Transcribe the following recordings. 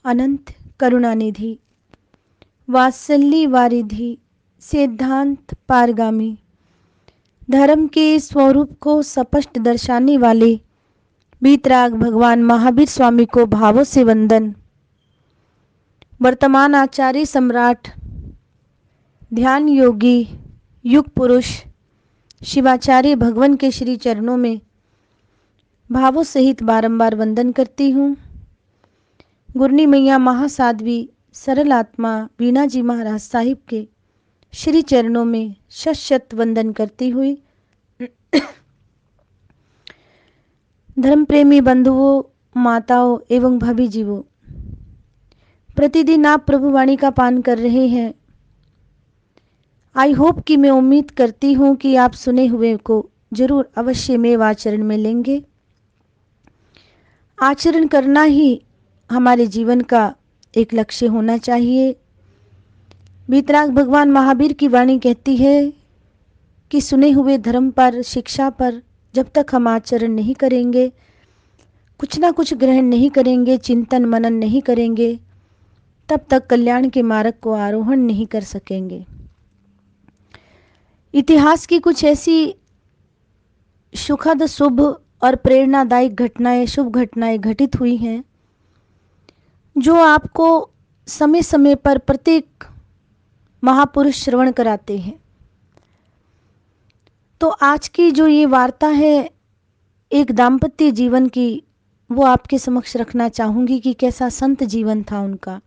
अनंत करुणानिधि, वात्सल्य वारिधि, सिद्धांत पारगामी, धर्म के स्वरूप को स्पष्ट दर्शाने वाले वीतराग भगवान महावीर स्वामी को भावों से वंदन। वर्तमान आचार्य सम्राट, ध्यान योगी, युग पुरुष शिवाचार्य भगवान के श्री चरणों में भावों सहित बारंबार वंदन करती हूँ। गुरनी मैया महासाध्वी सरल आत्मा वीणा जी महाराज साहिब के श्री चरणों में शत शत वंदन करती हुई धर्म प्रेमी बंधुओं, माताओं एवं भाभी जीवों, प्रतिदिन आप प्रभु वाणी का पान कर रहे हैं। आई होप कि मैं उम्मीद करती हूँ कि आप सुने हुए को जरूर अवश्य में आचरण में लेंगे। आचरण करना ही हमारे जीवन का एक लक्ष्य होना चाहिए। वीतराग भगवान महावीर की वाणी कहती है कि सुने हुए धर्म पर, शिक्षा पर जब तक हम आचरण नहीं करेंगे, कुछ ना कुछ ग्रहण नहीं करेंगे, चिंतन मनन नहीं करेंगे, तब तक कल्याण के मार्ग को आरोहण नहीं कर सकेंगे। इतिहास की कुछ ऐसी सुखद, शुभ और प्रेरणादायक घटनाएं, शुभ घटनाएं घटित हुई हैं जो आपको समय समय पर प्रत्येक महापुरुष श्रवण कराते हैं। तो आज की जो ये वार्ता है एक दाम्पत्य जीवन की, वो आपके समक्ष रखना चाहूंगी कि कैसा संत जीवन था उनका।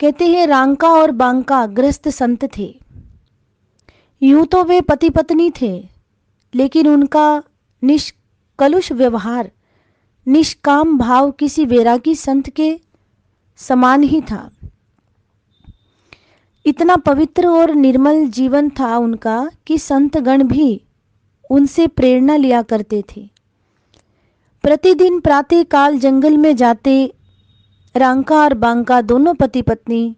कहते हैं रांका और बांका गृहस्थ संत थे। यूं तो वे पति पत्नी थे, लेकिन उनका निष्कलुष व्यवहार, निष्काम भाव किसी वैरागी संत के समान ही था। इतना पवित्र और निर्मल जीवन था उनका कि संतगण भी उनसे प्रेरणा लिया करते थे। प्रतिदिन प्रातः काल जंगल में जाते रांका और बांका दोनों पति पत्नी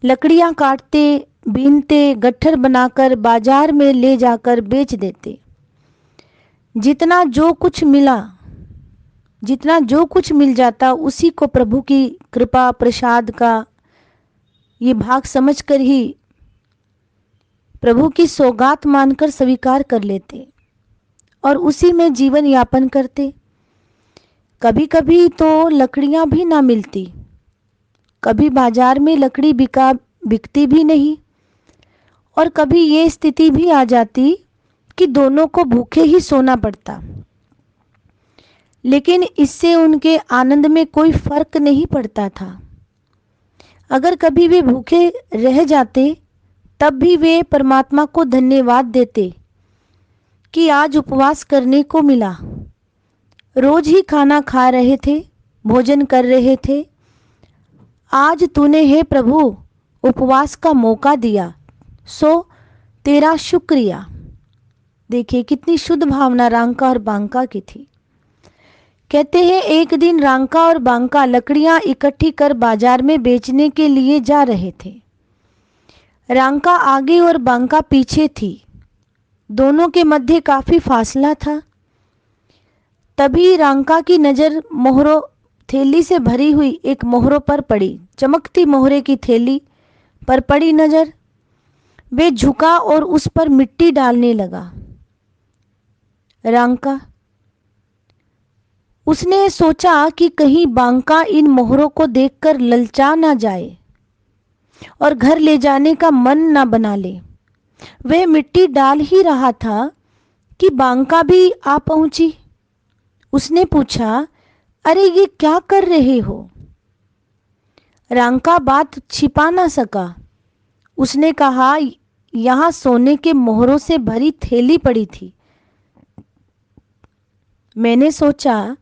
लकड़ियां काटते, बीनते, गट्ठर बनाकर बाजार में ले जाकर बेच देते। जितना जो कुछ मिल जाता उसी को प्रभु की कृपा प्रसाद का ये भाग समझकर ही प्रभु की सौगात मानकर स्वीकार कर लेते और उसी में जीवन यापन करते। कभी कभी तो लकड़ियां भी ना मिलती, कभी बाजार में लकड़ी बिकती भी नहीं, और कभी ये स्थिति भी आ जाती कि दोनों को भूखे ही सोना पड़ता। लेकिन इससे उनके आनंद में कोई फर्क नहीं पड़ता था। अगर कभी वे भूखे रह जाते तब भी वे परमात्मा को धन्यवाद देते कि आज उपवास करने को मिला। रोज ही खाना खा रहे थे, भोजन कर रहे थे, आज तूने हे प्रभु उपवास का मौका दिया, सो तेरा शुक्रिया। देखिए कितनी शुद्ध भावना रांका और बांका की थी। कहते हैं एक दिन रांका और बांका लकड़ियां इकट्ठी कर बाजार में बेचने के लिए जा रहे थे। रांका आगे और बांका पीछे थी। दोनों के मध्य काफी फासला था। तभी रांका की नजर मोहरों थैली से भरी हुई एक मोहरों पर पड़ी। चमकती मोहरे की थैली पर पड़ी नजर, वे झुका और उस पर मिट्टी डालने लगा। रांका, उसने सोचा कि कहीं बांका इन मोहरों को देखकर ललचा ना जाए और घर ले जाने का मन ना बना ले। वह मिट्टी डाल ही रहा था कि बांका भी आ पहुंची। उसने पूछा, अरे ये क्या कर रहे हो? रांका बात छिपा ना सका। उसने कहा, यहां सोने के मोहरों से भरी थैली पड़ी थी। मैंने सोचा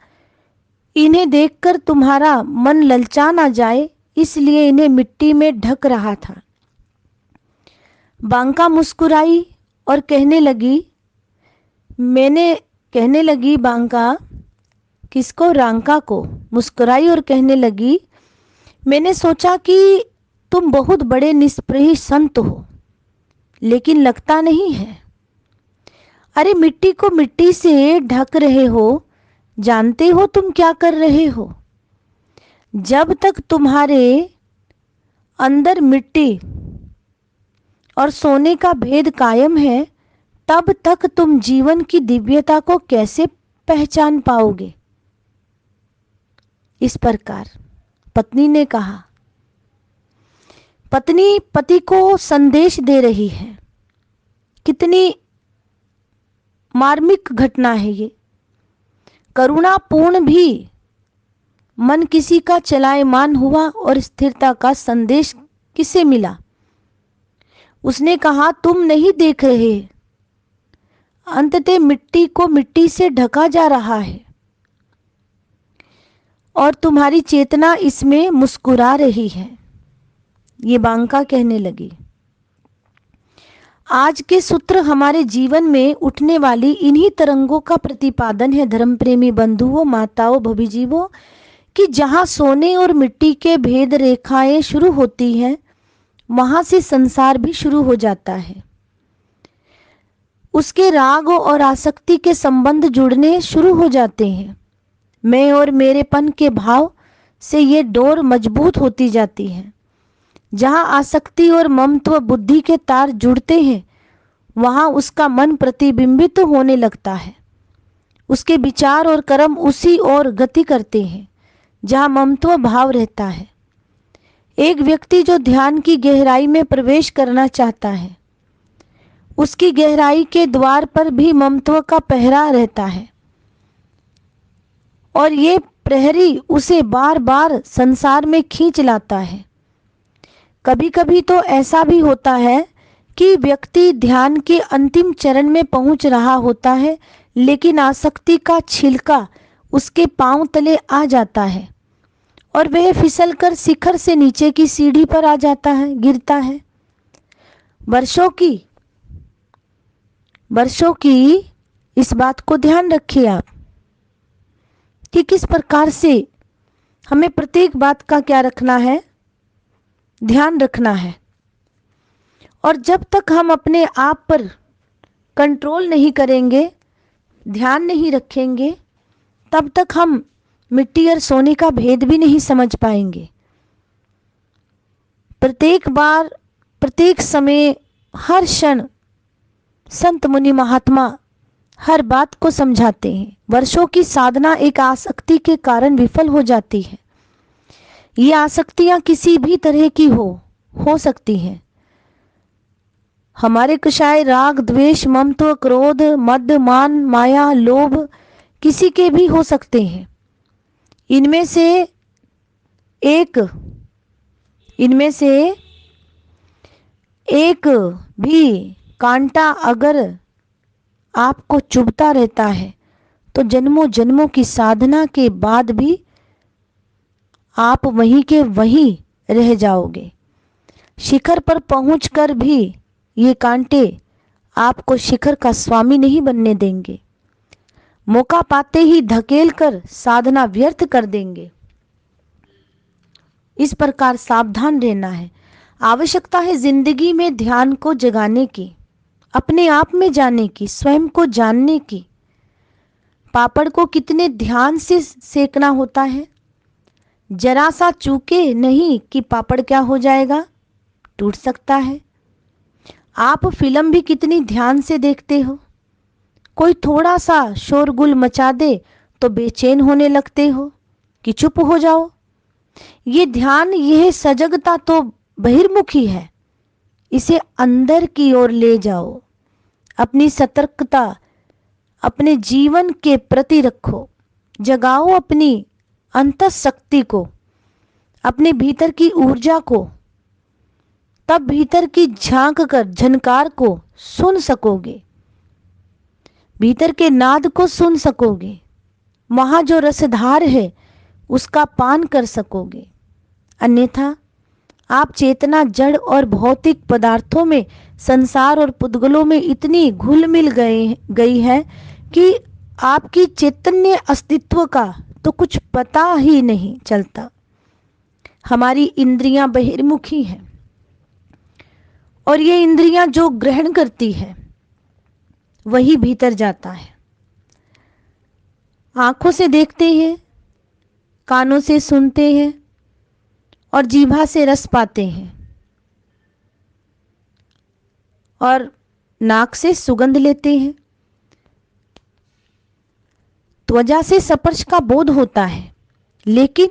इन्हें देखकर तुम्हारा मन ललचा ना जाए, इसलिए इन्हें मिट्टी में ढक रहा था। बांका मुस्कुराई और कहने लगी बांका, किसको? रांका को मुस्कुराई और कहने लगी, मैंने सोचा कि तुम बहुत बड़े निष्प्रह संत हो, लेकिन लगता नहीं है। अरे मिट्टी को मिट्टी से ढक रहे हो, जानते हो तुम क्या कर रहे हो? जब तक तुम्हारे अंदर मिट्टी और सोने का भेद कायम है, तब तक तुम जीवन की दिव्यता को कैसे पहचान पाओगे? इस प्रकार पत्नी ने कहा। पत्नी पति को संदेश दे रही है। कितनी मार्मिक घटना है ये। करुणापूर्ण भी मन किसी का चलायमान हुआ और स्थिरता का संदेश किसे मिला? उसने कहा, तुम नहीं देख रहे, अंततः मिट्टी को मिट्टी से ढका जा रहा है और तुम्हारी चेतना इसमें मुस्कुरा रही है। ये बांका कहने लगी। आज के सूत्र हमारे जीवन में उठने वाली इन्हीं तरंगों का प्रतिपादन है, धर्म प्रेमी बंधुओं, माताओं, भविजीवों, कि जहां सोने और मिट्टी के भेद रेखाएं शुरू होती हैं, वहां से संसार भी शुरू हो जाता है। उसके राग और आसक्ति के संबंध जुड़ने शुरू हो जाते हैं। मैं और मेरेपन के भाव से ये डोर मजबूत होती जाती है। जहां आसक्ति और ममत्व बुद्धि के तार जुड़ते हैं, वहां उसका मन प्रतिबिंबित होने लगता है। उसके विचार और कर्म उसी ओर गति करते हैं जहां ममत्व भाव रहता है। एक व्यक्ति जो ध्यान की गहराई में प्रवेश करना चाहता है, उसकी गहराई के द्वार पर भी ममत्व का पहरा रहता है और ये प्रहरी उसे बार बार संसार में खींच लाता है। कभी कभी तो ऐसा भी होता है कि व्यक्ति ध्यान के अंतिम चरण में पहुंच रहा होता है, लेकिन आसक्ति का छिलका उसके पांव तले आ जाता है और वह फिसलकर शिखर से नीचे की सीढ़ी पर आ जाता है, गिरता है। वर्षों की इस बात को ध्यान रखिए आप कि किस प्रकार से हमें प्रत्येक बात का क्या रखना है, ध्यान रखना है। और जब तक हम अपने आप पर कंट्रोल नहीं करेंगे, ध्यान नहीं रखेंगे, तब तक हम मिट्टी और सोने का भेद भी नहीं समझ पाएंगे। प्रत्येक बार, प्रत्येक समय, हर क्षण संत मुनि महात्मा हर बात को समझाते हैं। वर्षों की साधना एक आसक्ति के कारण विफल हो जाती है। ये आसक्तियां किसी भी तरह की हो सकती हैं। हमारे कषाय राग, द्वेष, ममत्व, क्रोध, मद, मान, माया, लोभ किसी के भी हो सकते हैं। इनमें से एक भी कांटा अगर आपको चुभता रहता है तो जन्मों जन्मों की साधना के बाद भी आप वहीं के वहीं रह जाओगे। शिखर पर पहुंचकर भी ये कांटे आपको शिखर का स्वामी नहीं बनने देंगे। मौका पाते ही धकेल कर साधना व्यर्थ कर देंगे। इस प्रकार सावधान रहना है। आवश्यकता है जिंदगी में ध्यान को जगाने की, अपने आप में जाने की, स्वयं को जानने की। पापड़ को कितने ध्यान से सेकना होता है। जरा सा चूके नहीं कि पापड़ क्या हो जाएगा, टूट सकता है। आप फिल्म भी कितनी ध्यान से देखते हो। कोई थोड़ा सा शोरगुल मचा दे तो बेचैन होने लगते हो कि चुप हो जाओ। ये ध्यान, यह सजगता तो बहिर्मुखी है, इसे अंदर की ओर ले जाओ। अपनी सतर्कता अपने जीवन के प्रति रखो। जगाओ अपनी अंतःशक्ति को, अपने भीतर की ऊर्जा को। तब भीतर की झांक कर झनकार को सुन सकोगे, भीतर के नाद को सुन सकोगे। वहां जो रसधार है उसका पान कर सकोगे। अन्यथा आप चेतना जड़ और भौतिक पदार्थों में, संसार और पुद्गलों में इतनी घुल मिल गई है कि आपकी चैतन्य अस्तित्व का तो कुछ पता ही नहीं चलता। हमारी इंद्रियां बहिर्मुखी हैं और ये इंद्रियां जो ग्रहण करती है वही भीतर जाता है। आंखों से देखते हैं, कानों से सुनते हैं, और जीभा से रस पाते हैं और नाक से सुगंध लेते हैं। त्वचा से स्पर्श का बोध होता है, लेकिन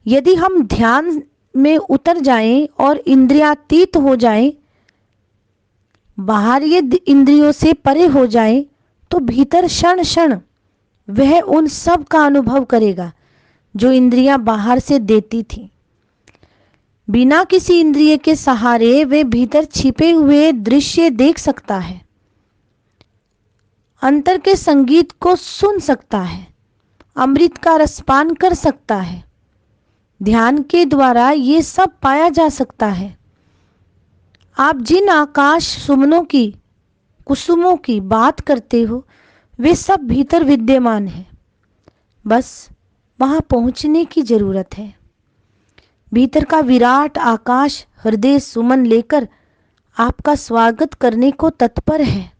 यदि हम ध्यान में उतर जाएं और इंद्रियातीत हो जाएं, बाहरी इंद्रियों से परे हो जाएं, तो भीतर क्षण क्षण वह उन सब का अनुभव करेगा जो इंद्रियां बाहर से देती थी। बिना किसी इंद्रिय के सहारे वे भीतर छिपे हुए दृश्य देख सकता है, अंतर के संगीत को सुन सकता है, अमृत का रसपान कर सकता है। ध्यान के द्वारा ये सब पाया जा सकता है। आप जिन आकाश सुमनों की, कुसुमों की बात करते हो, वे सब भीतर विद्यमान हैं। बस वहां पहुंचने की जरूरत है। भीतर का विराट आकाश हृदय सुमन लेकर आपका स्वागत करने को तत्पर है।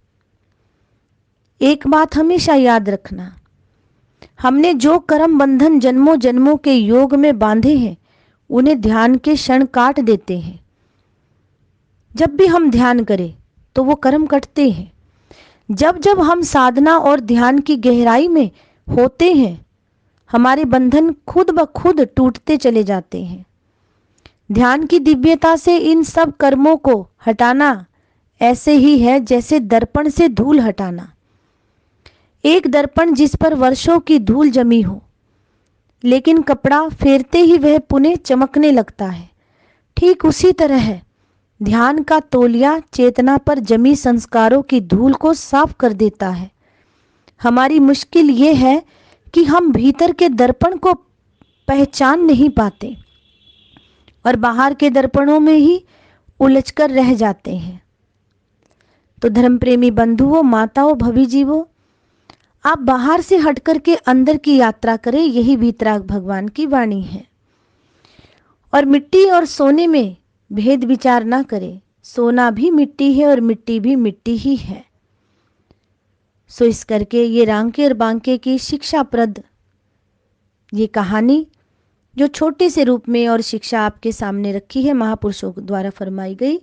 एक बात हमेशा याद रखना, हमने जो कर्म बंधन जन्मों जन्मों के योग में बांधे हैं, उन्हें ध्यान के क्षण काट देते हैं। जब भी हम ध्यान करें तो वो कर्म कटते हैं। जब जब हम साधना और ध्यान की गहराई में होते हैं, हमारे बंधन खुद ब खुद टूटते चले जाते हैं। ध्यान की दिव्यता से इन सब कर्मों को हटाना ऐसे ही है जैसे दर्पण से धूल हटाना। एक दर्पण जिस पर वर्षों की धूल जमी हो, लेकिन कपड़ा फेरते ही वह पुनः चमकने लगता है, ठीक उसी तरह है ध्यान का तौलिया चेतना पर जमी संस्कारों की धूल को साफ कर देता है। हमारी मुश्किल ये है कि हम भीतर के दर्पण को पहचान नहीं पाते और बाहर के दर्पणों में ही उलझकर रह जाते हैं। तो धर्म प्रेमी बंधुओं, माताओं, भवी जीवों, आप बाहर से हटकर के अंदर की यात्रा करें, यही वीतराग भगवान की वाणी है। और मिट्टी और सोने में भेद विचार ना करें। सोना भी मिट्टी है और मिट्टी भी मिट्टी ही है। सो इस करके ये रांके और बांके की शिक्षाप्रद ये कहानी जो छोटे से रूप में और शिक्षा आपके सामने रखी है, महापुरुषों द्वारा फरमाई गई,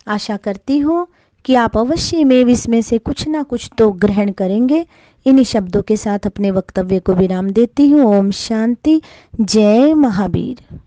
आशा करती हूँ कि आप अवश्य में इसमें से कुछ ना कुछ तो ग्रहण करेंगे। इन्हीं शब्दों के साथ अपने वक्तव्य को विराम देती हूँ। ओम शांति। जय महावीर।